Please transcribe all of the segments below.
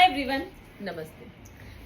Everyone, नमस्ते।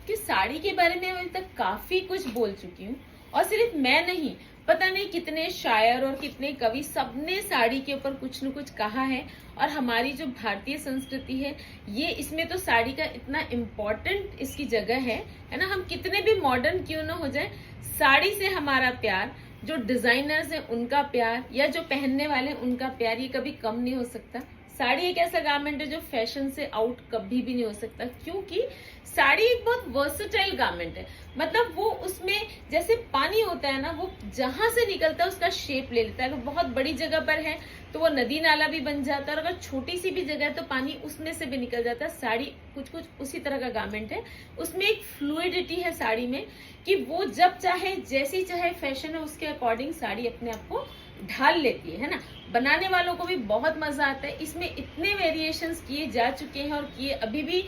कि साड़ी के बारे में अभी तक काफी कुछ बोल चुकी हूँ और सिर्फ मैं नहीं, पता नहीं कितने शायर और कितने कवि सबने साड़ी के ऊपर कुछ न कुछ कहा है। और हमारी जो भारतीय संस्कृति है ये, इसमें तो साड़ी का इतना इम्पोर्टेंट इसकी जगह है ना। हम कितने भी मॉडर्न क्यों ना हो जाए, साड़ी से हमारा प्यार, जो डिजाइनर्स हैं उनका प्यार या जो पहनने वाले उनका प्यार, ये कभी कम नहीं हो सकता। साड़ी एक ऐसा गारमेंट है जो फैशन से आउट कभी भी नहीं हो सकता, क्योंकि साड़ी एक बहुत वर्सेटाइल गारमेंट है। मतलब वो उसमें जैसे पानी होता है ना, वो जहां से निकलता है उसका शेप ले लेता है। अगर बहुत बड़ी जगह पर है तो वो नदी नाला भी बन जाता है, और अगर छोटी सी भी जगह है तो पानी उसमें से भी निकल जाता है। साड़ी कुछ कुछ उसी तरह का गारमेंट है। उसमें एक फ्लूइडिटी है साड़ी में, कि वो जब चाहे, जैसी चाहे फैशन है उसके अकॉर्डिंग साड़ी अपने आप को ढाल लेती है ना। बनाने वालों को भी बहुत मजा आता है। इसमें इतने वेरिएशंस किए जा चुके हैं और किए अभी भी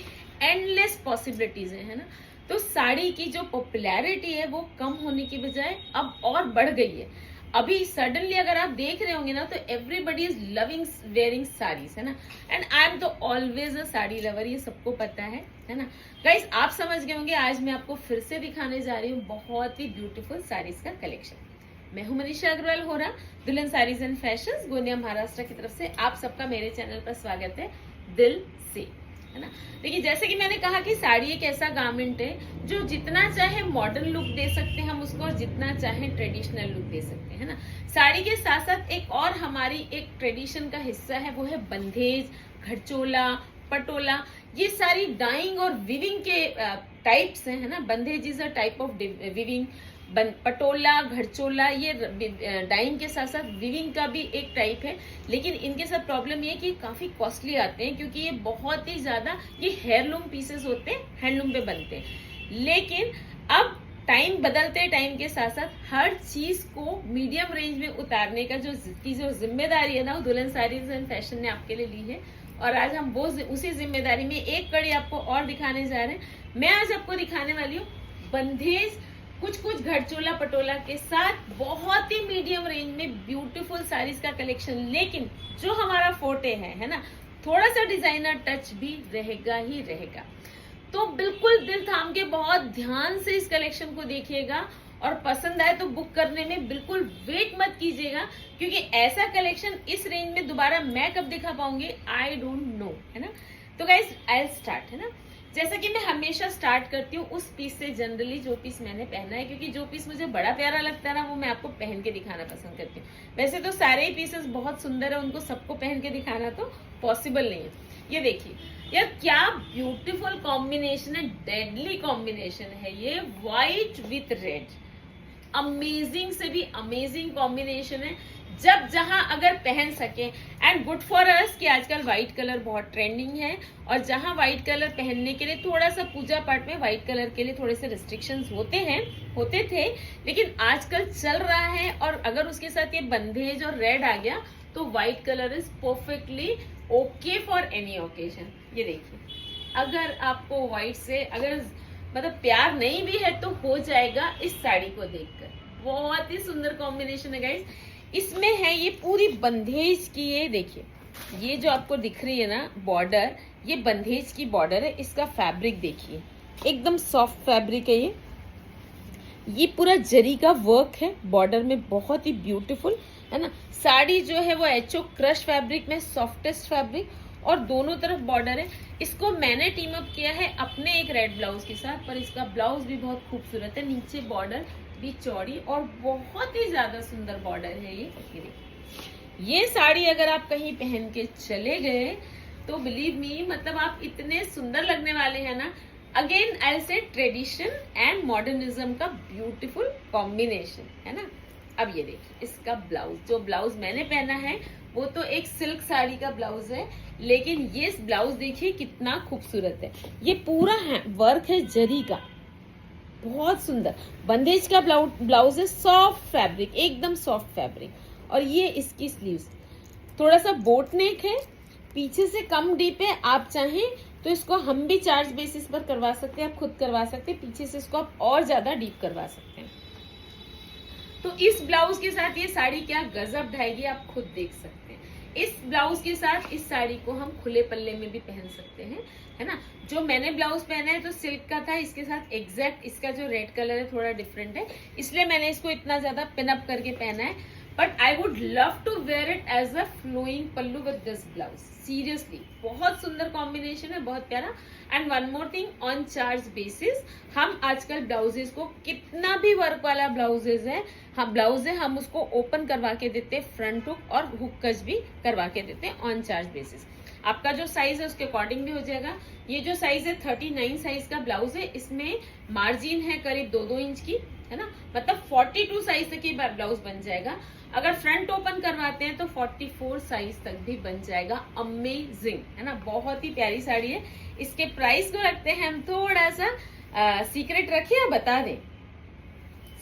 एंडलेस पॉसिबिलिटीज है ना। तो साड़ी की जो पॉपुलैरिटी है वो कम होने की बजाय अब और बढ़ गई है। अभी सडनली अगर आप देख रहे होंगे ना, तो everybody is loving wearing saris, है ना। एंड आई एम तो ऑलवेज अ साड़ी लवर, ये सबको पता है ना। गाइस, आप समझ गए होंगे, आज मैं आपको फिर से दिखाने जा रही हूँ बहुत ही ब्यूटीफुल साड़ीज का कलेक्शन। मैं हूं मनीषा अग्रवाल होरा, दुल्हन साड़ीज एंड फैशंस, गोंदिया महाराष्ट्र की तरफ से आप सबका मेरे चैनल पर स्वागत है दिल से, है ना। देखिए, जैसे कि मैंने कहा कि साड़ी एक ऐसा गारमेंट है जो जितना चाहे मॉडर्न लुक दे सकते हैं हम उसको, और जितना चाहे ट्रेडिशनल लुक दे सकते हैं, है ना। साड़ी के साथ साथ एक और हमारी एक ट्रेडिशन का हिस्सा है, वो है बंधेज, घड़चोला, पटोला। ये सारी डाइंग और विविंग के टाइप्स हैं, है ना। Bandhej is a type of weaving, patola, gharchola, ये डाइंग के साथ साथ विविंग का भी एक टाइप है। लेकिन इनके साथ प्रॉब्लम ये है कि काफी कॉस्टली आते हैं, क्योंकि ये बहुत ही ज्यादा, ये हेयरलूम पीसेस होते हैं, हैंडलूम पे बनते हैं। लेकिन अब टाइम बदलते टाइम के साथ साथ हर चीज को मीडियम रेंज में उतारने का जो जिम्मेदारी है ना, वो दुल्हन साड़ीज एंड फैशन ने आपके लिए ली है। और आज हम वो उसी जिम्मेदारी में एक कड़ी आपको और दिखाने जा रहे हैं। मैं आज आपको दिखाने वाली हूँ बंधेज, कुछ कुछ घड़चोला पटोला के साथ बहुत ही मीडियम रेंज में ब्यूटीफुल साड़ीज का कलेक्शन। लेकिन जो हमारा फोटे है ना, थोड़ा सा डिजाइनर टच भी रहेगा ही रहेगा। तो बिल्कुल दिल थाम के बहुत ध्यान से इस कलेक्शन को देखिएगा, और पसंद आए तो बुक करने में बिल्कुल वेट मत कीजिएगा, क्योंकि ऐसा कलेक्शन इस रेंज में दोबारा मैं कब दिखा पाऊंगी, आई डोंट नो, है ना। तो गाइस, आई स्टार्ट, है ना। जैसा कि मैं हमेशा स्टार्ट करती हूँ उस पीस से, जनरली जो पीस मैंने पहना है, क्योंकि जो पीस मुझे बड़ा प्यारा लगता है ना, वो मैं आपको पहन के दिखाना पसंद करती हूँ। वैसे तो सारे ही पीसेस बहुत सुंदर है, उनको सबको पहन के दिखाना तो पॉसिबल नहीं है। ये देखिए यार, क्या ब्यूटीफुल कॉम्बिनेशन है, डेडली कॉम्बिनेशन है ये, व्हाइट विथ रेड। अमेजिंग से भी अमेजिंग कॉम्बिनेशन है, जब जहां अगर पहन सके। एंड गुड फॉर अस कि आजकल व्हाइट कलर बहुत ट्रेंडिंग है, और जहां व्हाइट कलर पहनने के लिए थोड़ा सा पूजा पाठ में व्हाइट कलर के लिए थोड़े से रिस्ट्रिक्शंस होते थे, लेकिन आजकल चल रहा है। और अगर उसके साथ ये बंधेज और रेड आ गया तो white colour is perfectly okay for any occasion. ये देखिए, अगर आपको व्हाइट से अगर मतलब प्यार नहीं भी है तो हो जाएगा इस साड़ी को देखकर। बहुत ही सुंदर कॉम्बिनेशन है गाइस। इसमें है ये पूरी बंधेज की, ये देखिए, ये जो आपको दिख रही है ना बॉर्डर, ये बंधेज की बॉर्डर है। इसका फैब्रिक देखिए, एकदम सॉफ्ट फैब्रिक है ये पूरा जरी का वर्क है बॉर्डर में, बहुत ही ब्यूटीफुल, है ना। साड़ी जो है वो एचओ क्रश फैब्रिक में, सॉफ्टेस्ट फैब्रिक, और दोनों तरफ बॉर्डर है। इसको मैंने टीम अप किया है अपने एक रेड ब्लाउज के साथ, पर इसका ब्लाउज भी बहुत खूबसूरत है, नीचे बॉर्डर भी चौड़ी और बहुत ही ज्यादा सुंदर बॉर्डर है ये साड़ी अगर आप कहीं पहन के चले गए तो बिलीव मी, मतलब आप इतने सुंदर लगने वाले हैं ना। अगेन आई से ट्रेडिशन एंड मॉडर्निज्म का ब्यूटीफुल कॉम्बिनेशन, है ना। अब ये देखिए इसका ब्लाउज, जो ब्लाउज मैंने पहना है वो तो एक सिल्क साड़ी का ब्लाउज है, लेकिन ये ब्लाउज देखिए कितना खूबसूरत है। ये पूरा वर्क है जरी का, बहुत सुंदर। बंधेज का ब्लाउज है, सॉफ्ट फैब्रिक, एकदम सॉफ्ट फैब्रिक। और ये इसकी स्लीव्स थोड़ा सा बोट नेक है, पीछे से कम डीप है। आप चाहें तो इसको हम भी चार्ज बेसिस पर करवा सकते हैं, आप खुद करवा सकते हैं, पीछे से इसको आप और ज्यादा डीप करवा सकते हैं। तो इस ब्लाउज के साथ ये साड़ी क्या गजब ढाएगी, आप खुद देख सकते हैं। इस ब्लाउज के साथ इस साड़ी को हम खुले पल्ले में भी पहन सकते हैं, है ना। जो मैंने ब्लाउज पहना है तो सिल्क का था, इसके साथ एग्जैक्ट इसका जो रेड कलर है थोड़ा डिफरेंट है, इसलिए मैंने इसको इतना ज्यादा पिन अप करके पहना है। But I would love to wear it as a flowing pallu with this blouse. Seriously बहुत सुंदर कॉम्बिनेशन है, बहुत प्यारा। And one more thing, on charge basis हम आजकल ब्लाउजेस को, कितना भी वर्क वाला ब्लाउजेस है, हम उसको ओपन करवा के देते हैं, फ्रंट हुक और हुक कच भी करवा के देते हैं ऑन चार्ज बेसिस। आपका जो साइज है उसके अकॉर्डिंग भी हो जाएगा। ये जो साइज है 39 साइज का ब्लाउज है, इसमें मार्जिन है करीब 2-2 इंच की, है ना, मतलब 42 साइज तक ये ब्लाउज बन जाएगा। अगर फ्रंट ओपन करवाते हैं तो 44 साइज तक भी बन जाएगा। अमेजिंग, है ना, बहुत ही प्यारी साड़ी है। इसके प्राइस को रखते हैं हम थोड़ा सा सीक्रेट रखिए या बता दें?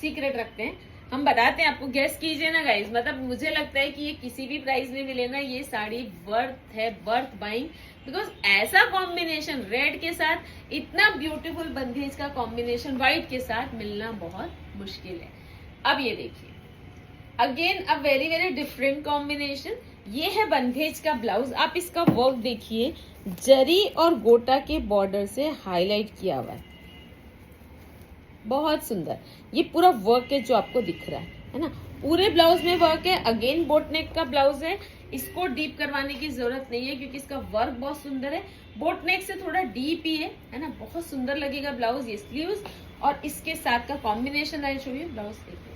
सीक्रेट रखते हैं, हम बताते हैं आपको, गेस कीजिए ना गाइस। मतलब मुझे लगता है कि ये किसी भी प्राइस में मिले ना, ये साड़ी वर्थ है, वर्थ बाइंग। बिकॉज ऐसा कॉम्बिनेशन रेड के साथ, इतना ब्यूटीफुल बंधेज का कॉम्बिनेशन व्हाइट के साथ मिलना बहुत मुश्किल है। अब ये देखिए, again a very very different combination. ये है बंधेज का ब्लाउज। आप इसका वर्क देखिए, जरी और गोटा के बॉर्डर से हाईलाइट किया हुआ है, बहुत सुंदर। ये पूरा वर्क है जो आपको दिख रहा है ना, पूरे ब्लाउज में वर्क है। अगेन बोट नेक का ब्लाउज है, इसको डीप करवाने की जरूरत नहीं है क्योंकि इसका वर्क बहुत सुंदर है। बोट नेक से थोड़ा डीप ही है ना, बहुत सुंदर लगेगा ब्लाउज। ये स्लीव्स और इसके साथ का combination I show you. Blouse देखिए,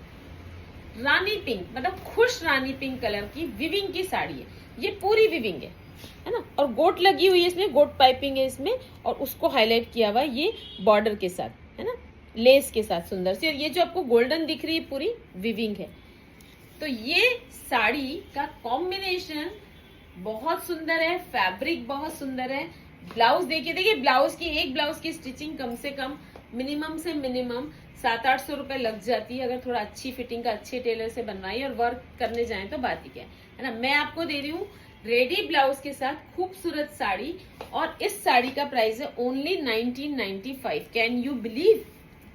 रानी पिंक, मतलब खुश रानी पिंक कलर की विविंग की साड़ी है। ये पूरी विविंग है ना, और गोट लगी हुई है इसमें, गोट पाइपिंग है इसमें, और उसको हाईलाइट किया हुआ ये बॉर्डर के साथ, है ना, लेस के साथ सुंदर सी। और ये जो आपको गोल्डन दिख रही है पूरी विविंग है। तो ये साड़ी का कॉम्बिनेशन बहुत सुंदर है, फैब्रिक बहुत सुंदर है। ब्लाउज देखिए, ब्लाउज की, एक ब्लाउज की स्टिचिंग कम से कम मिनिमम से मिनिमम 700-800 रुपए लग जाती है, अगर थोड़ा अच्छी फिटिंग का अच्छे टेलर से बनवाई और वर्क करने जाए तो बात ही क्या है ना। मैं आपको दे रही हूँ रेडी ब्लाउज के साथ खूबसूरत साड़ी, और इस साड़ी का प्राइस है ओनली 1995। Can you believe?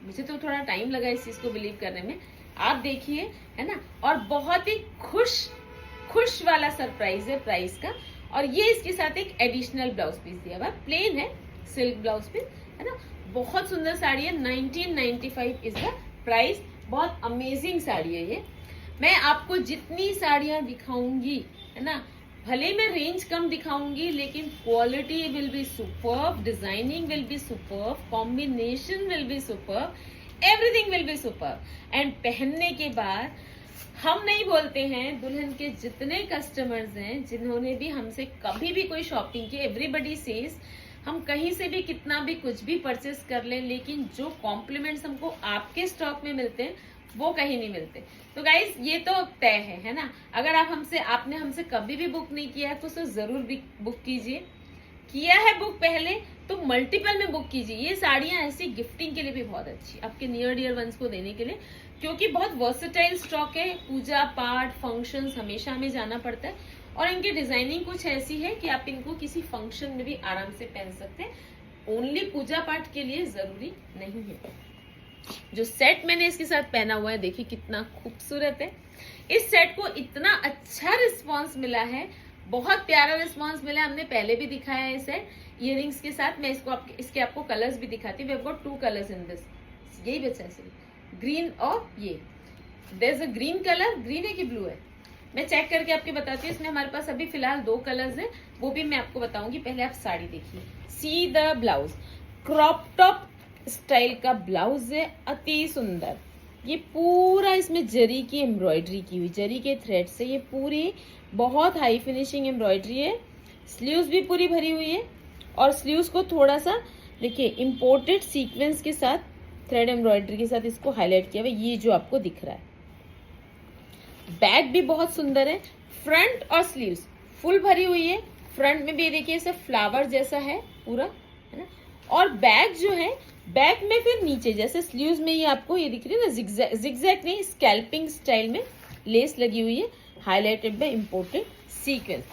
मुझे तो थोड़ा टाइम लगा इस चीज को बिलीव करने में। आप देखिए, है ना, और बहुत ही खुश वाला सरप्राइज है प्राइस का। और ये इसके साथ एक एडिशनल ब्लाउज पीस दिया हुआ, प्लेन है, सिल्क ब्लाउज पीस, है ना, बहुत सुंदर साड़ी है। 1995 इज द प्राइस। बहुत अमेजिंग साड़ी है ये। मैं आपको जितनी साड़ियां दिखाऊंगी, है ना, भले मैं रेंज कम दिखाऊंगी, लेकिन quality will be superb, designing will be superb, combination will be superb, everything will be superb. And पहनने के बाद हम नहीं बोलते हैं, दुल्हन के जितने कस्टमर्स हैं जिन्होंने भी हमसे कभी भी कोई शॉपिंग की, एवरीबडी सेज हम कहीं से भी कितना भी कुछ भी परचेस कर लें, लेकिन जो कॉम्प्लीमेंट्स हमको आपके स्टॉक में मिलते हैं वो कहीं नहीं मिलते। तो गाइस ये तो तय है ना। अगर आपने हमसे कभी भी बुक नहीं किया तो उसे जरूर भी बुक कीजिए। किया है बुक पहले तो मल्टीपल में बुक कीजिए। ये साड़ियां ऐसी गिफ्टिंग के लिए भी बहुत अच्छी, आपके नियर डियर वंस को देने के लिए, क्योंकि बहुत वर्सेटाइल स्टॉक है। पूजा पाठ फंक्शंस हमेशा हमें जाना पड़ता है, और इनकी डिजाइनिंग कुछ ऐसी है कि आप इनको किसी फंक्शन में भी आराम से पहन सकते हैं। ओनली पूजा पाठ के लिए जरूरी नहीं है। जो सेट मैंने इसके साथ पहना हुआ है देखिए कितना खूबसूरत है। इस सेट को इतना अच्छा रिस्पांस मिला है, बहुत प्यारा रिस्पांस मिला है। हमने पहले भी दिखाया है सेट इयररिंग्स के साथ। मैं इसके आपको कलर्स भी दिखाती हूँ। We have got 2 colours in this. यही बचा है सिर्फ ग्रीन और ये। There is a green colour, green है कि ब्लू है मैं चेक करके आपके बताती हूँ। इसमें हमारे पास अभी फिलहाल 2 कलर्स हैं, वो भी मैं आपको बताऊंगी। पहले आप साड़ी देखिए। See the blouse, crop top style का ब्लाउज है, अति सुंदर। ये पूरा इसमें जरी की एम्ब्रॉयडरी की हुई, जरी के थ्रेड से ये पूरी बहुत हाई फिनिशिंग एम्ब्रॉयडरी है। स्लीव्स भी पूरी भरी हुई है, और स्लीव्स को थोड़ा सा देखिए इंपोर्टेड सीक्वेंस के साथ, थ्रेड एम्ब्रॉयडरी के साथ इसको हाईलाइट किया हुआ, ये जो आपको दिख रहा है। बैक भी बहुत सुंदर है। फ्रंट और स्लीव्स फुल भरी हुई है। फ्रंट में भी देखिए ऐसा फ्लावर जैसा है पूरा, है ना। और बैक जो है, बैक में फिर नीचे जैसे स्लीव्स में ये आपको ये दिख रही है ना, जिगजैग नहीं, स्कैल्पिंग स्टाइल में लेस लगी हुई है, highlighted by imported sequence.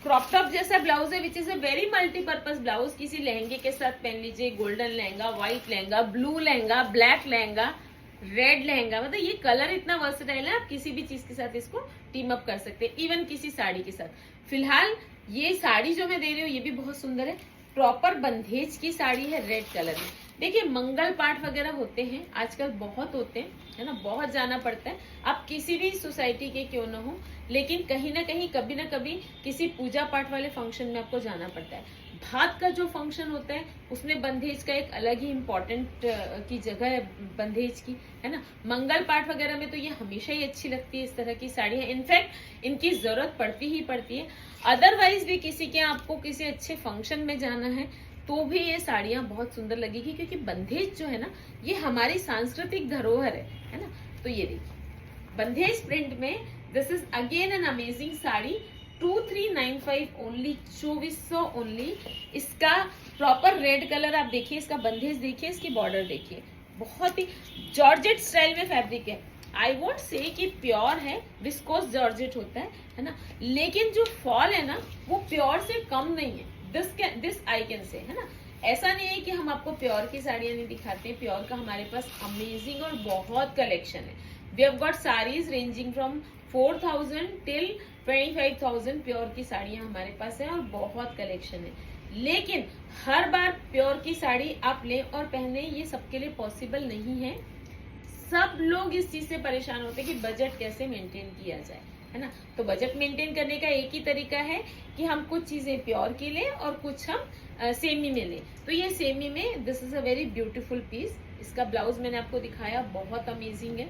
Crop top जैसा ब्लाउज है, which is a very multipurpose blouse. किसी लहंगे के साथ पहन लीजिए, golden lehenga, white lehenga, blue lehenga, black lehenga, red lehenga, मतलब ये कलर इतना वर्सेटाइल है, आप किसी भी चीज के साथ इसको टीम अप कर सकते हैं, इवन किसी साड़ी के साथ। फिलहाल ये साड़ी जो मैं दे रही हूँ ये भी बहुत सुंदर है, प्रॉपर बंधेज की साड़ी है, रेड कलर में। देखिए मंगल पाठ वगैरह होते हैं आजकल, बहुत होते हैं, है ना, बहुत जाना पड़ता है। आप किसी भी सोसाइटी के क्यों ना हो, लेकिन कहीं ना कहीं कभी ना कभी किसी पूजा पाठ वाले फंक्शन में आपको जाना पड़ता है। भात का जो फंक्शन होता है उसमें बंधेज का एक अलग ही इम्पोर्टेंट की जगह है बंधेज की, है ना। मंगल पाठ वगैरह में तो ये हमेशा ही अच्छी लगती है, इस तरह की साड़ियाँ, इनफैक्ट इनकी जरूरत पड़ती ही पड़ती है। अदरवाइज भी किसी के आपको किसी अच्छे फंक्शन में जाना है तो भी ये साड़ियाँ बहुत सुंदर लगेगी, क्योंकि बंधेज जो है ना ये हमारी सांस्कृतिक धरोहर है ना। तो ये देखिए बंधेज प्रिंट में this is again an amazing sari, 2395 only, 2400 only. इसका प्रॉपर रेड कलर आप देखिए, इसका बंधेज देखिए, इसकी बॉर्डर देखिए, बहुत ही जॉर्जेट स्टाइल में फैब्रिक है। आई वोंट से कि प्योर है, विस्कोस जॉर्जेट होता है ना, लेकिन जो फॉल है ना वो प्योर से कम नहीं है, दिस आई कैन से, है ना। ऐसा नहीं है कि हम आपको प्योर की साड़ियां नहीं दिखाते, प्योर का हमारे पास अमेजिंग और बहुत कलेक्शन है। We have got saris ranging from 4000 till 25,000 pure की साड़ियां हमारे पास है और बहुत कलेक्शन है। लेकिन हर बार प्योर की साड़ी आप लें और पहने, ये सबके लिए पॉसिबल नहीं है। सब लोग इस चीज से परेशान होते हैं कि बजट कैसे मेंटेन किया जाए, है ना। तो बजट मेंटेन करने का एक ही तरीका है कि हम कुछ चीजें प्योर की लें और कुछ हम सेमी में लें। तो ये सेमी में this is a very beautiful piece. इसका ब्लाउज मैंने आपको दिखाया, बहुत अमेजिंग है,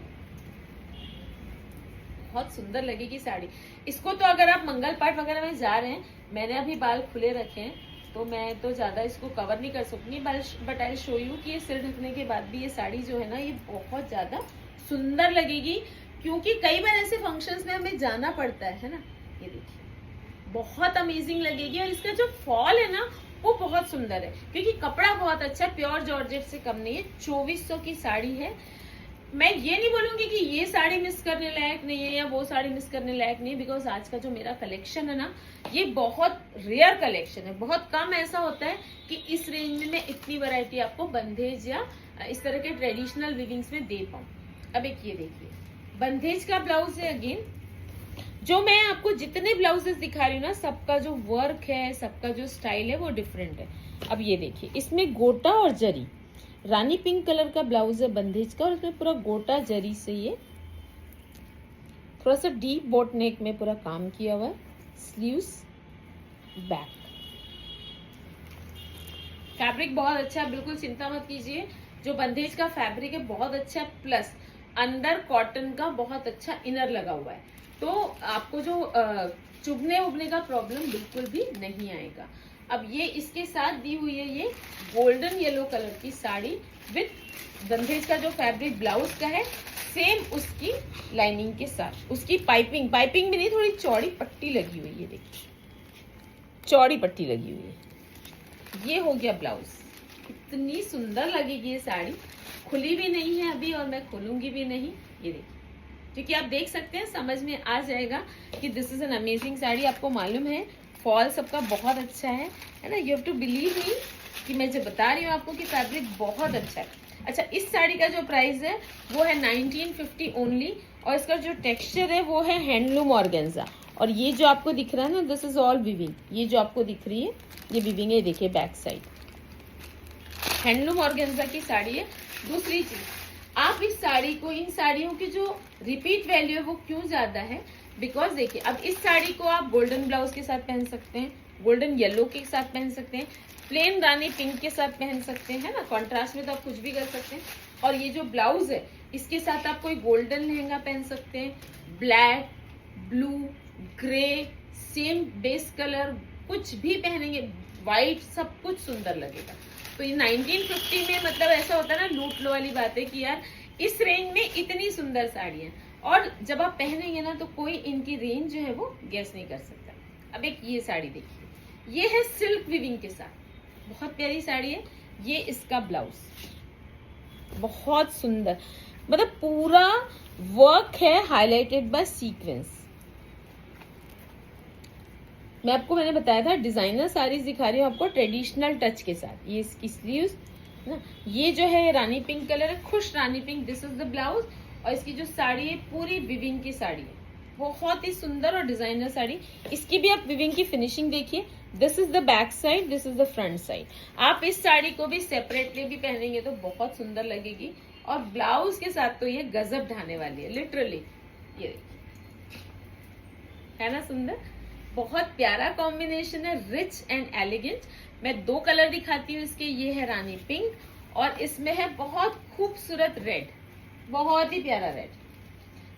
बहुत सुंदर लगेगी साड़ी। इसको तो अगर आप मंगल पाठ वगैरह में जा रहे हैं, मैंने अभी बाल खुले रखे हैं तो मैं तो ज्यादा इसको कवर नहीं कर सकती, बट आई शो यू कि ये सिर ढकने के बाद भी ये साड़ी जो है ना ये बहुत ज्यादा सुंदर लगेगी, क्योंकि कई बार ऐसे फंक्शंस में हमें जाना पड़ता है ना। ये देखिए बहुत अमेजिंग लगेगी, और इसका जो फॉल है ना वो बहुत सुंदर है, क्योंकि कपड़ा बहुत अच्छा है, प्योर जॉर्जेट से कम नहीं है। 2400 की साड़ी है। मैं ये नहीं बोलूंगी कि ये साड़ी मिस करने लायक नहीं है या वो साड़ी मिस करने लायक नहीं है, बिकॉज आज का जो मेरा कलेक्शन है ना ये बहुत रेयर कलेक्शन है। बहुत कम ऐसा होता है कि इस रेंज में मैं इतनी वैरायटी आपको बंधेज या इस तरह के ट्रेडिशनल विविंग्स में दे पाऊं। अब एक ये देखिए बंधेज का ब्लाउज है। अगेन जो मैं आपको जितने ब्लाउजेस दिखा रही हूँ ना, सबका जो वर्क है, सबका जो स्टाइल है वो डिफरेंट है। अब ये देखिए इसमें गोटा और जरी, रानी पिंक कलर का ब्लाउज है बंधेज का, और इसमें पूरा गोटा जरी से ये थोड़ा सा डीप बोट नेक में पूरा काम किया हुआ है। स्लीव्स, बैक, फैब्रिक बहुत अच्छा है, बिल्कुल चिंता मत कीजिए। जो बंधेज का फैब्रिक है बहुत अच्छा है, प्लस अंदर कॉटन का बहुत अच्छा इनर लगा हुआ है, तो आपको जो चुभने उभने का प्रॉब्लम बिल्कुल भी नहीं आएगा। अब ये इसके साथ दी हुई है ये गोल्डन येलो कलर की साड़ी विथ बंधेज का जो फैब्रिक ब्लाउज का है, सेम उसकी लाइनिंग के साथ। उसकी पाइपिंग भी नहीं, थोड़ी चौड़ी पट्टी लगी हुई है, देखिए चौड़ी पट्टी लगी हुई है। ये हो गया ब्लाउज, इतनी सुंदर लगेगी ये साड़ी। खुली भी नहीं है अभी और मैं खोलूंगी भी नहीं, ये देखिए, क्योंकि आप देख सकते हैं, समझ में आ जाएगा कि this is an amazing sari. आपको मालूम है फॉल सबका बहुत अच्छा है ना। You have to believe me कि मैं जो बता रही हूँ आपको कि फैब्रिक बहुत अच्छा है। अच्छा, इस साड़ी का जो प्राइस है वो है 1950 ओनली, और इसका जो टेक्सचर है वो है हैंडलूम ऑर्गेन्जा। और ये जो आपको दिख रहा है ना, दिस इज ऑल विविंग। ये जो आपको दिख रही है ये विविंग है, देखिए बैक साइड हैंडलूम ऑर्गेन्जा की साड़ी है। दूसरी चीज, आप इस साड़ी को, इन साड़ियों की जो रिपीट वैल्यू है वो क्यों ज्यादा है, बिकॉज देखिए अब इस साड़ी को आप गोल्डन ब्लाउज के साथ पहन सकते हैं, गोल्डन येलो के साथ पहन सकते हैं, प्लेन रानी पिंक के साथ पहन सकते हैं, है ना, कॉन्ट्रास्ट में तो आप कुछ भी कर सकते हैं। और ये जो ब्लाउज है इसके साथ आप कोई गोल्डन लहंगा पहन सकते हैं, black, blue, grey, same base colour, कुछ भी पहनेंगे, व्हाइट, सब कुछ सुंदर लगेगा। तो ये 1950 में मतलब ऐसा होता है ना, लूट लो वाली बात है कि यार इस रेंज में इतनी सुंदर साड़ियां, और जब आप पहनेंगे ना तो कोई इनकी रेंज जो है वो गेस नहीं कर सकता। अब एक ये साड़ी देखिए, ये है सिल्क विविंग के साथ, बहुत प्यारी साड़ी है। ये इसका ब्लाउज बहुत सुंदर, मतलब पूरा वर्क है हाईलाइटेड बाय सीक्वेंस। मैंने बताया था डिजाइनर साड़ीज दिखा रही हूँ आपको ट्रेडिशनल टच के साथ। ये इसकी स्लीव्स ना, ये जो है रानी पिंक कलर है, खुश रानी pink, this is the blouse. और इसकी जो साड़ी है पूरी विविंग की साड़ी है, बहुत ही सुंदर और डिजाइनर साड़ी। इसकी भी आप विविंग की फिनिशिंग देखिए। This is the back side, this is the front side. आप इस साड़ी को भी सेपरेटली भी पहनेंगे तो बहुत सुंदर लगेगी, और ब्लाउज के साथ तो ये गजब ढाने वाली है लिटरली। ये देखिए, है ना सुंदर, बहुत प्यारा कॉम्बिनेशन है, रिच एंड एलिगेंट। मैं 2 कलर दिखाती हूँ इसके। ये है रानी पिंक और इसमें है बहुत खूबसूरत रेड, बहुत ही प्यारा रेड।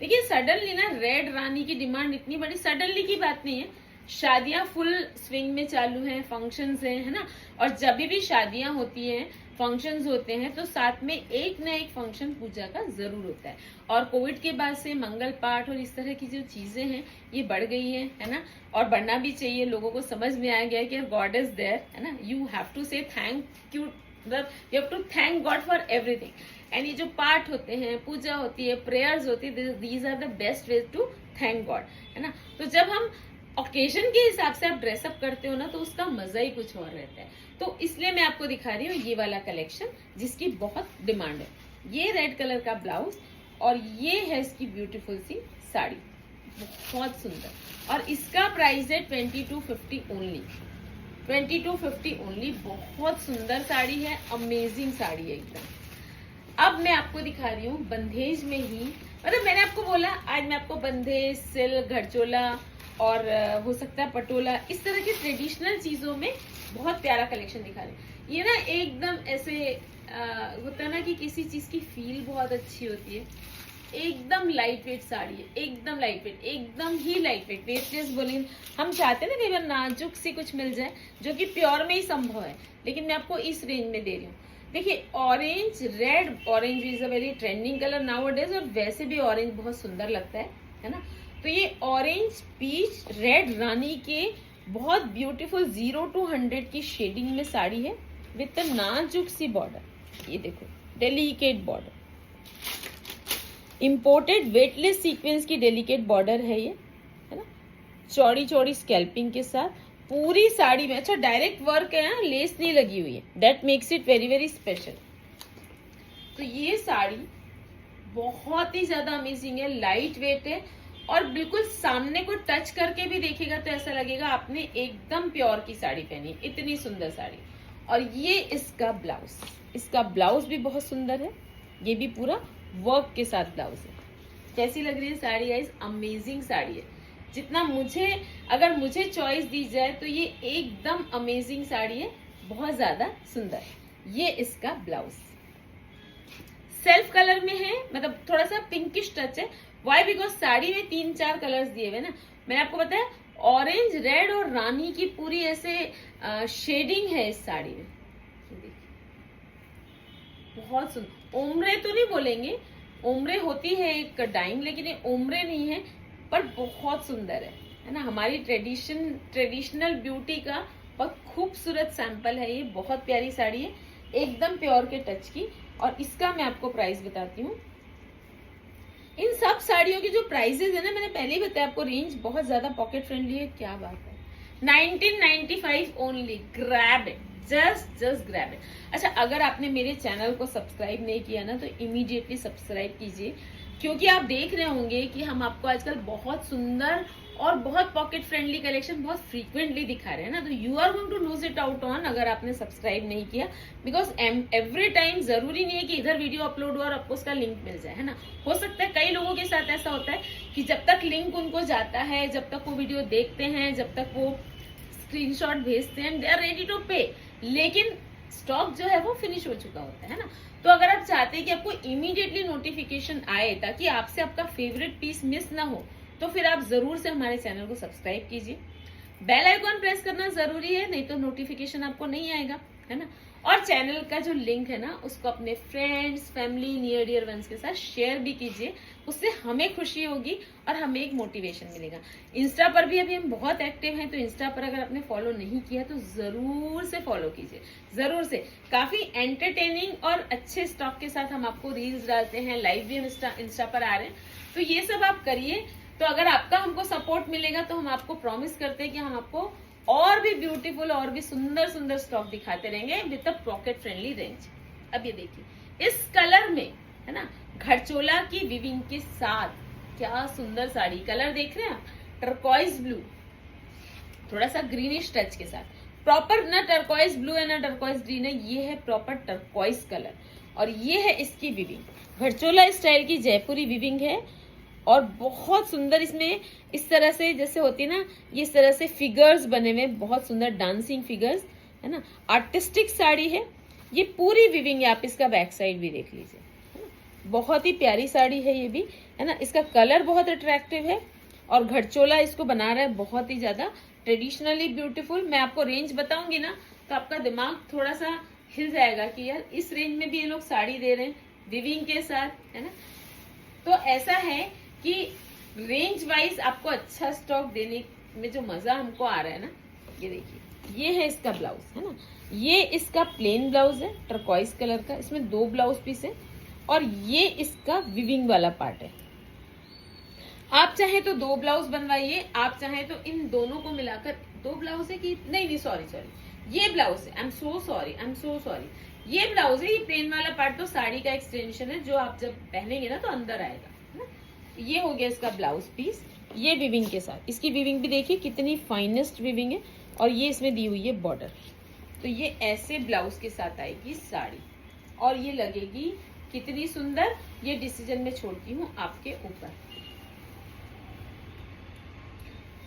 देखिए सडनली ना रेड रानी की डिमांड इतनी बड़ी सडनली की बात नहीं है। शादियां फुल स्विंग में चालू हैं, फंक्शंस हैं, है ना। और जब भी शादियां होती हैं, फंक्शंस होते हैं, तो साथ में एक ना एक फंक्शन पूजा का जरूर होता है। और कोविड के बाद से मंगल पाठ और इस तरह की जो चीजें हैं ये बढ़ गई हैं, है ना। और बढ़ना भी चाहिए। लोगों को समझ में आ गया कि गॉड इज देयर, है ना। You have to say thank you, you have to thank God for everything. And ये जो पाठ होते हैं, पूजा होती है, प्रेयर्स होती है, these are the best way to thank God, है ना। तो जब हम ओकेजन के हिसाब से आप ड्रेसअप करते हो ना, तो उसका मजा ही कुछ और रहता है। तो इसलिए मैं आपको दिखा रही हूँ ये वाला कलेक्शन जिसकी बहुत डिमांड है। ये रेड कलर का ब्लाउज और ये है इसकी ब्यूटीफुल सी साड़ी, बहुत सुंदर। और इसका प्राइस है 2250 ओनली, 2250 ओनली। बहुत सुंदर साड़ी है, अमेजिंग साड़ी है एकदम। अब मैं आपको दिखा रही हूँ बंधेज में ही, मतलब मैंने आपको बोला आज मैं आपको बंधेज, सिल्क, घड़चोला और हो सकता है पटोला, इस तरह की ट्रेडिशनल चीजों में बहुत प्यारा कलेक्शन दिखा रही हूँ। ये ना एकदम ऐसे होता है ना कि किसी चीज की फील बहुत अच्छी होती है। एकदम लाइट वेट साड़ी है, एकदम लाइट वेट, एकदम ही लाइट वेट। वेटलेस बोलेंगे हम चाहते हैं ना कई बार नाजुक सी कुछ मिल जाए, जो कि प्योर में ही संभव है, लेकिन मैं आपको इस रेंज में दे रही हूँ। देखिए orange, red orange is a very trending colour now days, और वैसे भी ऑरेंज बहुत सुंदर लगता है ना। तो ये ऑरेंज, पीच, रेड रानी के बहुत ब्यूटीफुल 0 to 100 की शेडिंग में साड़ी है विद नाजुक सी बॉर्डर। ये देखो delicate border, imported weightless sequence की डेलिकेट बॉर्डर है ये, है ना। चौड़ी चौड़ी स्कैल्पिंग के साथ पूरी साड़ी में। अच्छा डायरेक्ट वर्क है, यहाँ लेस नहीं लगी हुई है, that makes it very very special. तो ये साड़ी बहुत ही ज्यादा अमेजिंग है, लाइट वेट है, और बिल्कुल सामने को टच करके भी देखेगा तो ऐसा लगेगा आपने एकदम प्योर की साड़ी पहनी, इतनी सुंदर साड़ी। और ये इसका ब्लाउज, इसका ब्लाउज भी बहुत सुंदर है, ये भी पूरा वर्क के साथ ब्लाउज है। कैसी लग रही है साड़ी गाइस? अमेजिंग साड़ी है। जितना मुझे, अगर मुझे चॉइस दी जाए तो ये एकदम अमेजिंग साड़ी है, बहुत ज्यादा सुंदर। ये इसका ब्लाउज सेल्फ कलर में है, मतलब थोड़ा सा पिंकिश टच है। वाई? बिकॉज साड़ी में 3-4 कलर्स दिए हुए ना। मैंने आपको बताया ऑरेंज, रेड और रानी की पूरी ऐसे शेडिंग है इस साड़ी में। बहुत सुंदर। ओमरे तो नहीं बोलेंगे, ओमरे होती है एक डाइंग, लेकिन ये ओमरे नहीं है, पर बहुत सुंदर है ना। हमारी ट्रेडिशनल ब्यूटी का बहुत खूबसूरत सैंपल है ये। बहुत प्यारी साड़ी है, एकदम प्योर के टच की। और इसका मैं आपको प्राइस बताती हूँ। इन सब साड़ियों की जो प्राइसेस है ना, मैंने पहले ही बताया आपको, रेंज बहुत ज्यादा पॉकेट फ्रेंडली है। क्या बात है, 1995 only. Grab it, just grab it. अच्छा अगर आपने मेरे चैनल को सब्सक्राइब नहीं किया ना, तो इमीडिएटली सब्सक्राइब कीजिए, क्योंकि आप देख रहे होंगे कि हम आपको आजकल बहुत सुंदर और बहुत पॉकेट फ्रेंडली कलेक्शन बहुत फ्रीक्वेंटली दिखा रहे हैं ना। तो you are going to lose it out on अगर आपने सब्सक्राइब नहीं किया, बिकॉज एवरी टाइम जरूरी नहीं है कि इधर वीडियो अपलोड हो और आपको उसका लिंक मिल जाए, है ना। हो सकता है कई लोगों के साथ ऐसा होता है कि जब तक लिंक उनको जाता है, जब तक वो वीडियो देखते हैं, जब तक वो स्क्रीनशॉट भेजते हैं, दे आर रेडी टू पे, लेकिन स्टॉक जो है वो फिनिश हो चुका होता है ना। तो अगर आप चाहते हैं कि आपको इमीडिएटली नोटिफिकेशन आए ताकि आपसे आपका फेवरेट पीस मिस ना हो, तो फिर आप जरूर से हमारे चैनल को सब्सक्राइब कीजिए। बेल आइकॉन प्रेस करना जरूरी है, नहीं तो नोटिफिकेशन आपको नहीं आएगा, है ना। और चैनल का जो लिंक है ना, उसको अपने friends, family, near dear ones के साथ शेयर भी कीजिए। उससे हमें खुशी होगी और हमें एक मोटिवेशन मिलेगा। इंस्टा पर भी अभी हम बहुत एक्टिव हैं, तो इंस्टा पर अगर आपने फॉलो नहीं किया तो जरूर से फॉलो कीजिए, जरूर से। काफी एंटरटेनिंग और अच्छे स्टॉक के साथ हम आपको रील्स डालते हैं, लाइव भी हम इंस्टा पर आ रहे हैं। तो ये सब आप करिए। तो अगर आपका हमको सपोर्ट मिलेगा तो हम आपको प्रॉमिस करते हैं कि हम आपको और भी ब्यूटीफुल और भी सुंदर सुंदर स्टॉक दिखाते रहेंगे with a pocket friendly range. अब ये देखिए इस कलर में, है ना, घड़चोला की विविंग के साथ क्या सुंदर साड़ी, कलर देख रहे हैं आप, टर्कोइज ब्लू, थोड़ा सा ग्रीनिश टच के साथ, प्रॉपर ना टर्कोइज ब्लू है ना टर्कोइज ग्रीन है, ये है प्रॉपर टर्कोइज कलर। और ये है इसकी विविंग, घरचोला स्टाइल की जयपुरी विविंग है और बहुत सुंदर इसमें इस तरह से जैसे होती है ना, ये इस तरह से फिगर्स बने हुए, बहुत सुंदर डांसिंग फिगर्स है ना, आर्टिस्टिक साड़ी है। ये पूरी विविंग है, आप इसका बैक साइड भी देख लीजिए, है ना, बहुत ही प्यारी साड़ी है ये भी, है ना। इसका कलर बहुत अट्रैक्टिव है और घरचोला इसको बना रहा है बहुत ही ज्यादा ट्रेडिशनली ब्यूटीफुल। मैं आपको रेंज बताऊंगी ना तो आपका दिमाग थोड़ा सा हिल जाएगा कि यार इस रेंज में भी ये लोग साड़ी दे रहे हैं विविंग के साथ, है ना। तो ऐसा है कि रेंज वाइज आपको अच्छा स्टॉक देने में जो मजा हमको आ रहा है ना, ये देखिए, ये है इसका ब्लाउज, है ना, ये इसका प्लेन ब्लाउज है टर्कोइज कलर का, इसमें 2 ब्लाउज पीस है और ये इसका विविंग वाला पार्ट है। आप चाहे तो 2 ब्लाउज बनवाइए, आप चाहे तो इन दोनों को मिलाकर 2 ब्लाउज है कि नहीं, सॉरी ये ब्लाउज है, आई एम सो सॉरी, ये ब्लाउज है, ये प्लेन वाला पार्ट तो साड़ी का एक्सटेंशन है जो आप जब पहनेंगे ना तो अंदर आएगा, है ना। ये हो गया इसका ब्लाउज पीस, ये विविंग के साथ, इसकी विविंग भी देखिए कितनी फाइनेस्ट विविंग है और ये इसमें दी हुई है बॉर्डर। तो ये ऐसे ब्लाउज के साथ आएगी साड़ी और ये लगेगी कितनी सुंदर, ये डिसीजन में छोड़ती हूँ आपके ऊपर।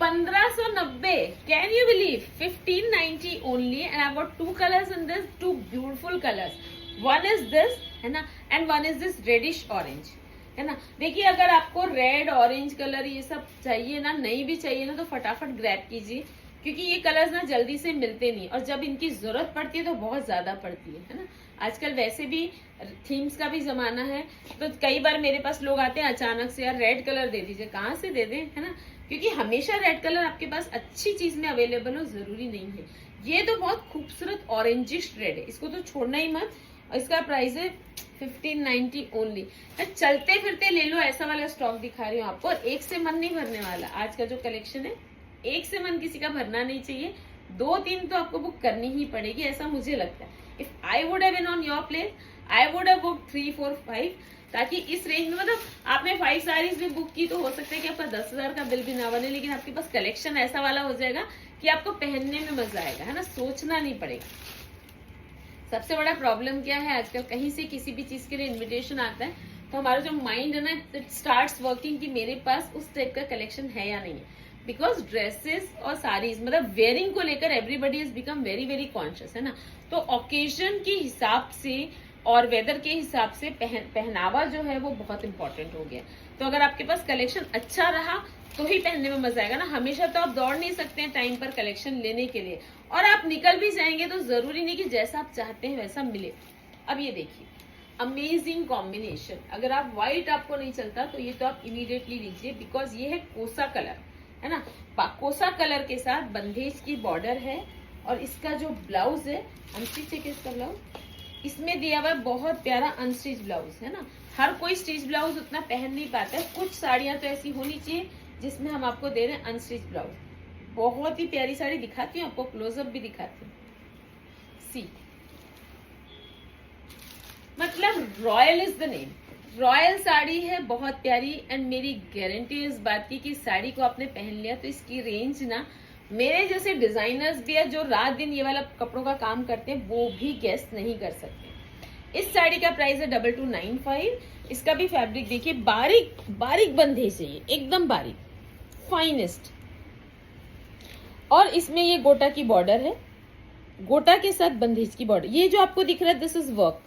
1590, can you believe, 1590 only and I got 2 colours in this, 2 beautiful colours, one is this, है ना, and one is this reddish orange, है ना। देखिए अगर आपको रेड ऑरेंज कलर ये सब चाहिए ना, नहीं भी चाहिए ना, तो फटाफट ग्रैब कीजिए क्योंकि ये कलर्स ना जल्दी से मिलते नहीं और जब इनकी जरूरत पड़ती है तो बहुत ज्यादा पड़ती है ना। आजकल वैसे भी थीम्स का भी जमाना है तो कई बार मेरे पास लोग आते हैं अचानक से, यार रेड कलर दे दीजिए, कहाँ से दे दें, है ना, क्योंकि हमेशा रेड कलर आपके पास अच्छी चीज में अवेलेबल हो जरूरी नहीं है। ये तो बहुत खूबसूरत ऑरेंजिश रेड है, इसको तो छोड़ना ही मत। और इसका प्राइस है 1590 ओनली। चलते फिरते ले लो, ऐसा वाला स्टॉक दिखा रही हूँ आपको। एक से मन नहीं भरने वाला, आज का जो कलेक्शन है एक से मन किसी का भरना नहीं चाहिए, 2-3 तो आपको बुक करनी ही पड़ेगी, ऐसा मुझे लगता है। If I would have been on your place I would have book 3, 4, 5, ताकि इस रेंज में, मतलब आपने 5 साड़ीज भी बुक की तो हो सकता है कि आपका 10,000 का बिल भी ना बने, लेकिन आपके पास कलेक्शन ऐसा वाला हो जाएगा कि आपको पहनने में मजा आएगा, है ना, सोचना नहीं पड़ेगा। सबसे बड़ा प्रॉब्लम क्या है आजकल, कहीं से किसी भी चीज के लिए इन्विटेशन आता है तो हमारा जो माइंड है ना, इट स्टार्ट्स वर्किंग कि मेरे पास उस टाइप का कलेक्शन है या नहीं है। बिकॉज ड्रेसेस और साड़ीज, मतलब वेयरिंग को लेकर everybody is become very very conscious, है ना। तो ओकेजन के हिसाब से और वेदर के हिसाब से पहनावा जो है वो बहुत इंपॉर्टेंट हो गया। तो अगर आपके पास कलेक्शन अच्छा रहा तो ही पहनने में मजा आएगा ना। हमेशा तो आप दौड़ नहीं सकते हैं टाइम पर कलेक्शन लेने के लिए, और आप निकल भी जाएंगे तो जरूरी नहीं कि जैसा आप चाहते हैं वैसा मिले। अब ये देखिए, अमेजिंग कॉम्बिनेशन। अगर आप व्हाइट आपको नहीं चलता तो ये तो आप इमीडिएटली लीजिए, बिकॉज ये है कोसा कलर, है ना। कोसा कलर के साथ बंदेज की बॉर्डर है और इसका जो ब्लाउज है अनस्टिच है, इसका ब्लाउज इसमें दिया हुआ है, बहुत प्यारा अनस्टिच ब्लाउज, है ना। हर कोई स्टिच ब्लाउज उतना पहन नहीं पाता है, कुछ साड़ियां तो ऐसी होनी चाहिए जिसमें हम आपको दे रहे हैं अनस्टिच ब्लाउज। बहुत ही प्यारी साड़ी दिखाती हूँ आपको, क्लोजअप भी दिखाती हूँ। सी, मतलब royal is the name, royal sari है, बहुत प्यारी। एंड मेरी गारंटी इस बात की कि साड़ी को आपने पहन लिया तो इसकी रेंज ना, मेरे जैसे डिजाइनर्स भी है जो रात दिन ये वाला कपड़ों का काम करते हैं, वो भी गेस नहीं कर सकते। इस साड़ी का प्राइस है 2295। इसका भी फैब्रिक देखिए, बारीक बारीक बंदेज है, ये एकदम बारीक फाइनेस्ट। और इसमें ये गोटा की बॉर्डर है, गोटा के साथ बंदेज की बॉर्डर। ये जो आपको दिख रहा है दिस इज वर्क,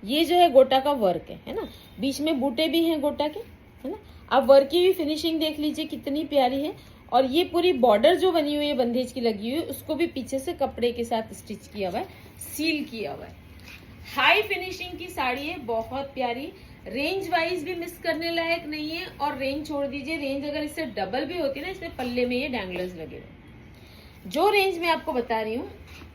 ये जो है गोटा का वर्क है ना। बीच में बूटे भी हैं गोटा के, है ना। आप वर्क की भी फिनिशिंग देख लीजिए कितनी प्यारी है। और ये पूरी बॉर्डर जो बनी हुई है बंदेज की लगी हुई है, उसको भी पीछे से कपड़े के साथ स्टिच किया हुआ है, सील किया हुआ है। हाई फिनिशिंग की साड़ी है, बहुत प्यारी। रेंज वाइज भी मिस करने लायक नहीं है। और रेंज छोड़ दीजिए, रेंज अगर इससे डबल भी होती है ना, इसमें पल्ले में ये डैंगलर्स लगे हुए। जो रेंज में आपको बता रही हूँ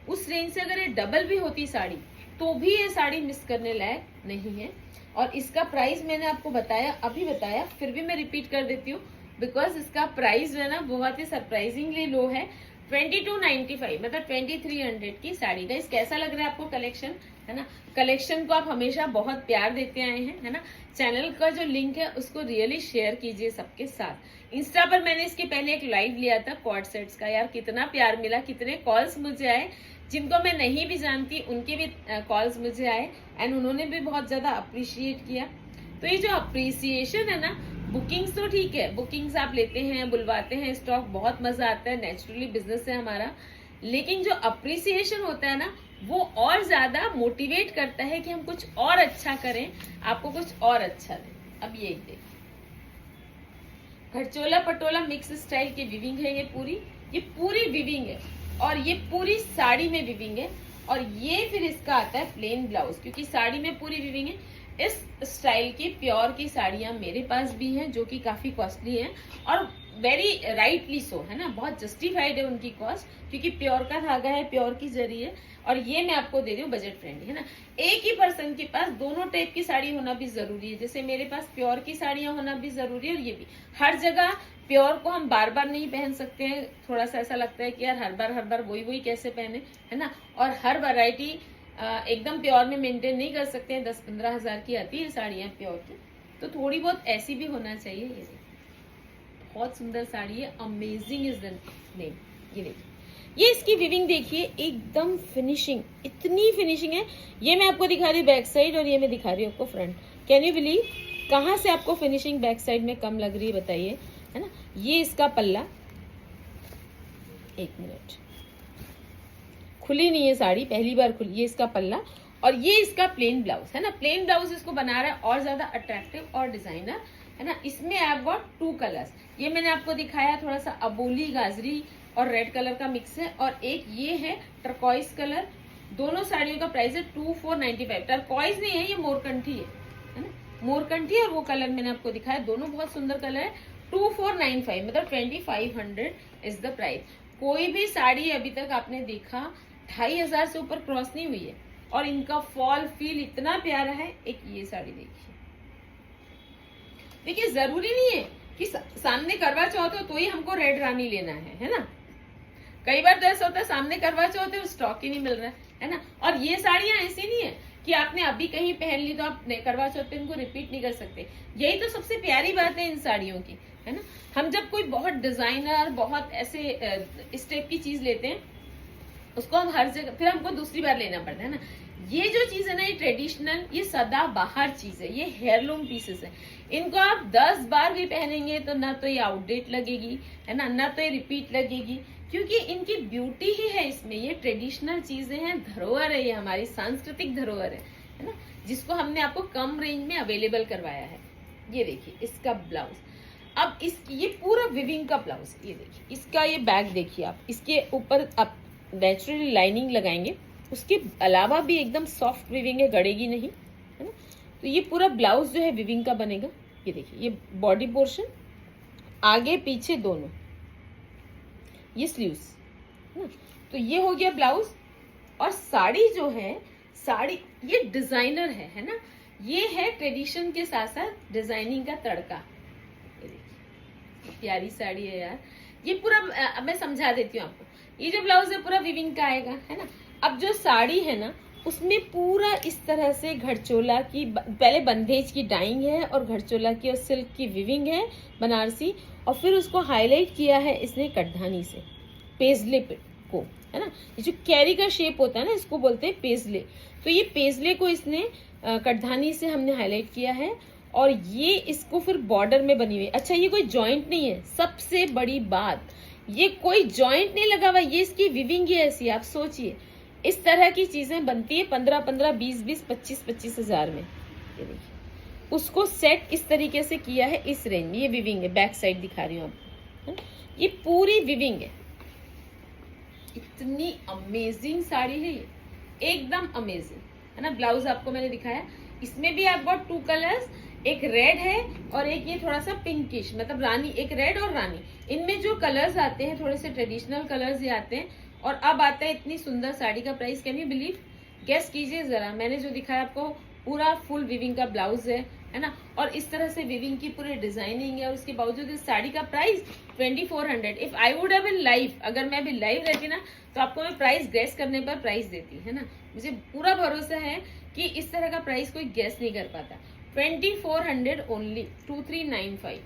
उस रेंज से अगर ये डबल भी होती साड़ी तो भी ये साड़ी मिस करने लायक नहीं है। और इसका प्राइस मैंने आपको बताया, अभी बताया, फिर भी मैं रिपीट कर देती हूँ बिकॉज इसका प्राइस जो है ना बहुत ही सरप्राइजिंगली लो है। 2295 मतलब 2300 की साड़ी। गाइस कैसा लग रहा है आपको कलेक्शन, है ना? कलेक्शन को आप हमेशा बहुत प्यार देते आए हैं, है ना? चैनल का जो लिंक है उसको रियली शेयर कीजिए सबके साथ। इंस्टा पर मैंने इसके पहले एक लाइव लिया था कॉर्ड सेट्स का, यार कितना प्यार मिला, कितने कॉल्स मुझे आए, जिनको मैं नहीं भी जानती उनके भी कॉल्स मुझे आए एंड उन्होंने भी बहुत ज्यादा अप्रिशिएट किया। तो ये जो अप्रिसिएशन है ना, बुकिंग्स तो ठीक है, बुकिंग्स आप लेते हैं, बुलवाते हैं, स्टॉक बहुत मजा आता है, नेचुरली बिजनेस है हमारा, लेकिन जो अप्रिसिएशन होता है ना वो और ज्यादा मोटिवेट करता है कि हम कुछ और अच्छा करें, आपको कुछ और अच्छा दें। अब ये देखिए, घरचोला पटोला मिक्स स्टाइल की विविंग है, ये पूरी विविंग है और ये पूरी साड़ी में विविंग है। और ये फिर इसका आता है प्लेन ब्लाउज, क्योंकि साड़ी में पूरी विविंग है। इस स्टाइल की प्योर की साड़ियां मेरे पास भी हैं जो कि काफी कॉस्टली हैं और वेरी राइटली सो, है ना? बहुत जस्टिफाइड है उनकी कॉस्ट, क्योंकि प्योर का धागा है, प्योर की जरी है। और ये मैं आपको दे रही हूँ बजट फ्रेंडली, है ना? एक ही पर्सन के पास दोनों टाइप की साड़ी होना भी जरूरी है, जैसे मेरे पास प्योर की साड़ियां होना भी जरूरी है और ये भी। हर जगह प्योर को हम बार बार नहीं पहन सकते हैं, थोड़ा सा ऐसा लगता है कि यार हर बार वही कैसे पहने, है ना? और हर वैरायटी एकदम प्योर में मेंटेन नहीं कर सकते हैं, 10-15 हजार की आती है साड़ियां प्योर की, तो थोड़ी बहुत ऐसी भी होना चाहिए। ये बहुत सुंदर साड़ी है, अमेजिंग इज द नेम। ये देखिए, ये इसकी विविंग देखिए, एकदम फिनिशिंग, इतनी फिनिशिंग है। ये मैं आपको दिखा रही हूँ बैक साइड और ये मैं दिखा रही हूँ आपको फ्रंट। कैन यू बिलीव, कहाँ से आपको फिनिशिंग बैक साइड में कम लग रही है बताइए, है ना? ये इसका पल्ला, एक मिनट, खुली नहीं है साड़ी, पहली बार खुली, ये इसका पल्ला और ये इसका प्लेन ब्लाउज, है ना? प्लेन ब्लाउज इसको बना रहा है और ज्यादा अट्रैक्टिव और डिजाइनर, है ना? इसमें आई गॉट 2 कलर्स, ये मैंने आपको दिखाया, थोड़ा सा अबोली गाजरी और रेड कलर का मिक्स है, और एक ये है टर्कोइज कलर। दोनों साड़ियों का प्राइस है 2495। टर्कोइज नहीं है, ये मोरकंठी है ना? मोरकंठी और वो कलर मैंने आपको दिखाया, दोनों बहुत सुंदर कलर है। 2495 मतलब 2500 इज द प्राइस। कोई भी साड़ी अभी तक आपने देखा 2500 से ऊपर क्रॉस नहीं हुई है और इनका फॉल फील इतना प्यारा है। एक ये साड़ी देखिए, जरूरी नहीं है कि सामने करवा चौथ हो तो ही हमको रेड रानी लेना है ना? कई बार तो ऐसा होता है सामने करवा चौथ है, स्टॉक ही नहीं मिल रहा है ना? और ये साड़ियां ऐसी नहीं है कि आपने अभी कहीं पहन ली तो आप करवा चौथ पे इनको रिपीट नहीं कर सकते। यही तो सबसे प्यारी बात है इन साड़ियों की, है ना? हम जब कोई बहुत डिजाइनर, बहुत ऐसे इस टाइप की चीज लेते हैं, उसको हम हर जगह फिर हमको दूसरी बार लेना पड़ता है ना। ये जो चीज है ना, ये ट्रेडिशनल, ये सदा बाहर चीज है, ये हेयरलूम पीसेस है। इनको आप 10 बार भी पहनेंगे तो ना तो ये आउटडेट लगेगी, है ना तो ये रिपीट लगेगी, क्योंकि इनकी ब्यूटी ही है इसमें। ये ट्रेडिशनल चीजें हैं, धरोहर है, ये हमारी सांस्कृतिक धरोहर है ना? जिसको हमने आपको कम रेंज में अवेलेबल करवाया है। ये देखिए इसका ब्लाउज, अब ये पूरा विविंग का ब्लाउज, ये देखिए इसका ये बैक देखिए आप, इसके ऊपर आप नेचुरली लाइनिंग लगाएंगे, उसके अलावा भी एकदम सॉफ्ट विविंग है, गड़ेगी नहीं, है ना? तो ये पूरा ब्लाउज जो है विविंग का बनेगा। ये देखिए, ये बॉडी पोर्शन, आगे पीछे दोनों, ये स्लीव्स, है ना? तो ये हो गया ब्लाउज। और साड़ी जो है, साड़ी ये डिजाइनर है ना? ये है ट्रेडिशन के साथ साथ डिजाइनिंग का तड़का। ये देखिए प्यारी साड़ी है यार। ये पूरा मैं समझा देती हूँ आपको। ये जो ब्लाउज है पूरा विविंग का आएगा, है ना? अब जो साड़ी है ना, उसमें पूरा इस तरह से घड़चोला की, पहले बंदेज की डाइंग है और घड़चोला की और सिल्क की विविंग है बनारसी, और फिर उसको हाईलाइट किया है इसने कटधानी से, पेजले को, है ना? ये जो कैरी का शेप होता है ना, इसको बोलते हैं पेजले। तो ये पेजले को इसने कटधानी से हमने हाईलाइट किया है, और ये इसको फिर बॉर्डर में बनी हुई। अच्छा, ये कोई जॉइंट नहीं है, सबसे बड़ी बात, ये कोई जॉइंट नहीं लगा हुआ, ये इसकी विविंग ही ऐसी। आप सोचिए, इस तरह की चीजें बनती है 15-15, 20-20, 25-25 हजार में। ये देखिए, उसको सेट इस तरीके से किया है इस रेंज में। ये विविंग है, बैक साइड दिखा रही हूँ आपको, ये पूरी विविंग है। इतनी अमेजिंग साड़ी है ये, एकदम अमेजिंग, है ना? ब्लाउज आपको मैंने दिखाया, इसमें भी आप गॉट 2 कलर्स, एक रेड है और एक ये थोड़ा सा पिंकिश, मतलब रानी, एक रेड और रानी। इनमें जो कलर्स आते हैं थोड़े से ट्रेडिशनल कलर्स ही आते हैं। और अब आता है इतनी सुंदर साड़ी का price. Can you believe, guess कीजिए जरा, मैंने जो दिखाया आपको पूरा फुल विविंग का ब्लाउज है ना, और इस तरह से विविंग की पूरी डिजाइनिंग है, और उसके बावजूद इस साड़ी का price 2400। If I would have been live, अगर मैं अभी लाइव रहती ना तो आपको मैं प्राइस गेस करने पर प्राइस देती, है ना। मुझे पूरा भरोसा है कि इस तरह का प्राइस कोई गेस नहीं कर पाता। 2400 ओनली, 2395।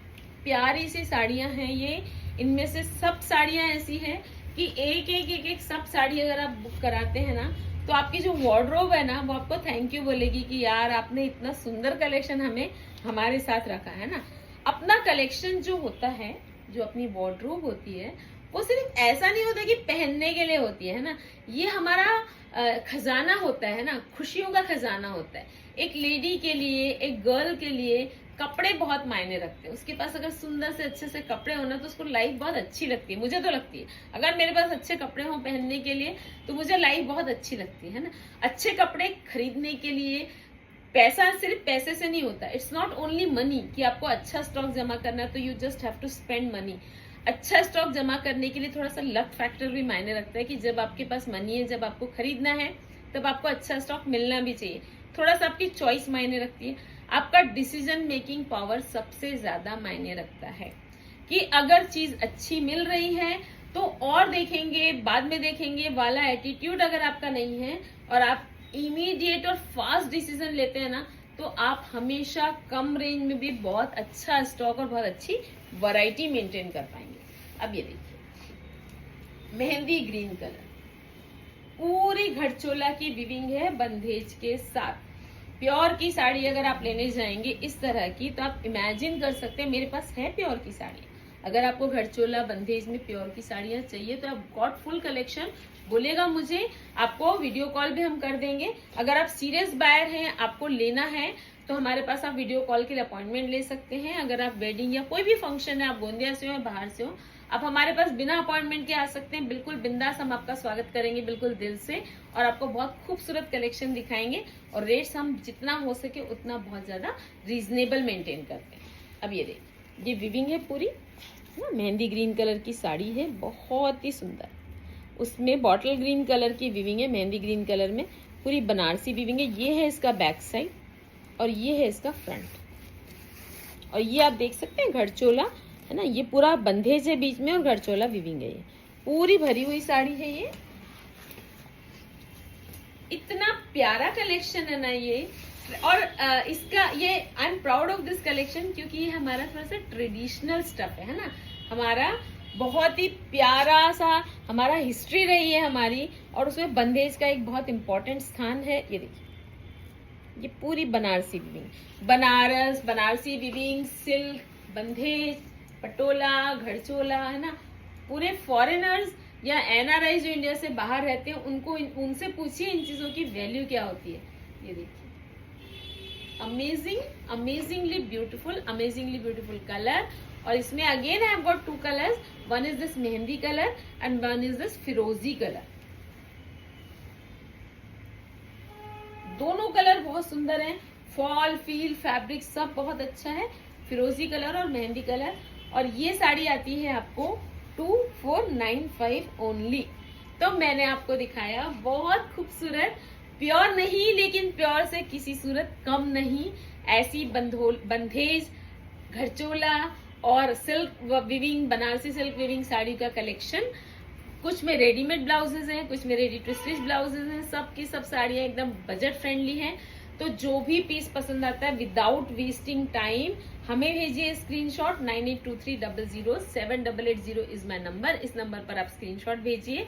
प्यारी सी साड़ियां हैं ये। इनमें से सब साड़ियां ऐसी हैं कि एक सब साड़ी अगर आप बुक कराते हैं ना तो आपकी जो वार्डरोब है ना वो आपको थैंक यू बोलेगी कि यार आपने इतना सुंदर कलेक्शन हमें हमारे साथ रखा, है ना। अपना कलेक्शन जो होता है, जो अपनी वार्डरोब होती है, वो सिर्फ ऐसा नहीं होता कि पहनने के लिए होती है ना। ये हमारा खजाना होता है ना, खुशियों का खजाना होता है। एक लेडी के लिए, एक गर्ल के लिए कपड़े बहुत मायने रखते हैं। उसके पास अगर सुंदर से अच्छे से कपड़े होना तो उसको लाइफ बहुत अच्छी लगती है। मुझे तो लगती है, अगर मेरे पास अच्छे कपड़े हों पहनने के लिए तो मुझे लाइफ बहुत अच्छी लगती है ना। अच्छे कपड़े खरीदने के लिए पैसा सिर्फ पैसे से नहीं होता। इट्स नॉट ओनली मनी कि आपको अच्छा स्टॉक जमा करना है तो you just have to spend money. अच्छा स्टॉक जमा करने के लिए थोड़ा सा लक फैक्टर भी मायने रखता है कि जब आपके पास मनी है, जब आपको खरीदना है, तब आपको अच्छा स्टॉक मिलना भी चाहिए। थोड़ा सा आपकी चॉइस मायने रखती है। आपका डिसीजन मेकिंग पावर सबसे ज्यादा मायने रखता है कि अगर चीज अच्छी मिल रही है तो और देखेंगे, बाद में देखेंगे वाला एटीट्यूड अगर आपका नहीं है और आप इमीडिएट और फास्ट डिसीजन लेते हैं ना, तो आप हमेशा कम रेंज में भी बहुत अच्छा स्टॉक और बहुत अच्छी वैरायटी मेंटेन कर पाएंगे। अब ये देखिए मेहंदी ग्रीन कलर, पूरी घड़चोला की विविंग है बंधेज के साथ। प्योर की साड़ी अगर आप लेने जाएंगे इस तरह की तो आप इमेजिन कर सकते हैं, मेरे पास है प्योर की साड़ी। अगर आपको घड़चोला बंधेज में प्योर की साड़ियां चाहिए तो आप गॉट फुल कलेक्शन बोलेगा मुझे, आपको वीडियो कॉल भी हम कर देंगे। अगर आप सीरियस बायर हैं, आपको लेना है तो हमारे पास आप वीडियो कॉल के लिए अपॉइंटमेंट ले सकते हैं। अगर आप वेडिंग या कोई भी फंक्शन है, आप गोंदिया से हो या बाहर से हो, आप हमारे पास बिना अपॉइंटमेंट के आ सकते हैं। बिल्कुल बिंदास हम आपका स्वागत करेंगे, बिल्कुल दिल से, और आपको बहुत खूबसूरत कलेक्शन दिखाएंगे। और रेट्स हम जितना हो सके उतना बहुत ज्यादा रीजनेबल मेंटेन करते हैं। अब ये देखिए, ये विविंग है पूरी ना, मेहंदी ग्रीन कलर की साड़ी है, बहुत ही सुंदर। उसमें बॉटल ग्रीन कलर की विविंग है, मेहंदी ग्रीन कलर में पूरी बनारसी विविंग है। ये है इसका बैक साइड और ये है इसका फ्रंट। और ये आप देख सकते हैं घड़चोला है ना, ये पूरा बंधेज है बीच में और घड़चोला विविंग है। ये पूरी भरी हुई साड़ी है। ये इतना प्यारा कलेक्शन है ना ये। और इसका ये I am proud of this collection क्योंकि ये हमारा थोड़ा सा ट्रेडिशनल स्टफ है ना। हमारा बहुत ही प्यारा सा हमारा हिस्ट्री रही है हमारी, और उसमें बंधेज का एक बहुत इंपॉर्टेंट स्थान है। ये देखिए, ये पूरी Banarasi weaving, Banaras, Banarasi weaving, silk, bandhej, patola, gharchola, है ना। पूरे फॉरेनर्स या एनआरआई जो इंडिया से बाहर रहते हैं उनको उनसे पूछिए इन चीजों की वैल्यू क्या होती है। ये देखिए, अमेजिंगली ब्यूटीफुल कलर। और इसमें again I have got 2 colours, one is this mehndi colour and one is this फिरोजी कलर। दोनों कलर बहुत सुंदर हैं, फॉल फील फैब्रिक सब बहुत अच्छा है, फिरोजी कलर और मेहंदी कलर। और ये साड़ी आती है आपको 2495 ओनली। तो मैंने आपको दिखाया बहुत खूबसूरत, प्योर नहीं लेकिन प्योर से किसी सूरत कम नहीं, ऐसी बंधेज, घड़चोला और silk viewing, Banarasi silk viewing sari का कलेक्शन। कुछ में रेडीमेड ब्लाउजेज हैं, कुछ में रेडी टू स्टिच ब्लाउजेज हैं। सब की सब साड़ियां एकदम बजट फ्रेंडली हैं। तो जो भी पीस पसंद आता है विदाउट वेस्टिंग टाइम हमें भेजिए स्क्रीनशॉट। 9823007880 is my number. इस नंबर पर आप स्क्रीनशॉट भेजिए,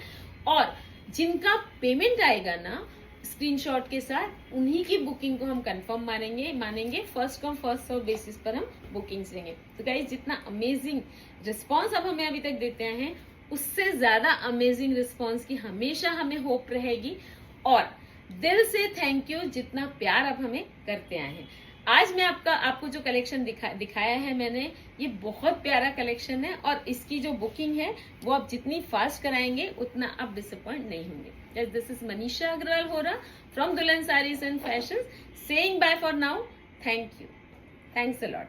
और जिनका पेमेंट आएगा ना स्क्रीनशॉट के साथ, उन्हीं की बुकिंग को हम कंफर्म मानेंगे। First come first serve basis पर हम बुकिंग्स लेंगे। तो गाइस, जितना अमेजिंग रिस्पॉन्स आप हमें अभी तक देते हैं उससे ज्यादा अमेजिंग रिस्पॉन्स की हमेशा हमें होप रहेगी। और दिल से थैंक यू जितना प्यार आप हमें करते आए हैं। आज मैं आपको जो कलेक्शन दिखाया है मैंने, ये बहुत प्यारा कलेक्शन है, और इसकी जो बुकिंग है वो आप जितनी फास्ट कराएंगे उतना आप डिसअपॉइंट नहीं होंगे। This is Manisha Agarwal Hora from Dulhan Sarees and Fashion, saying bye for now. Thank you, thanks a lot.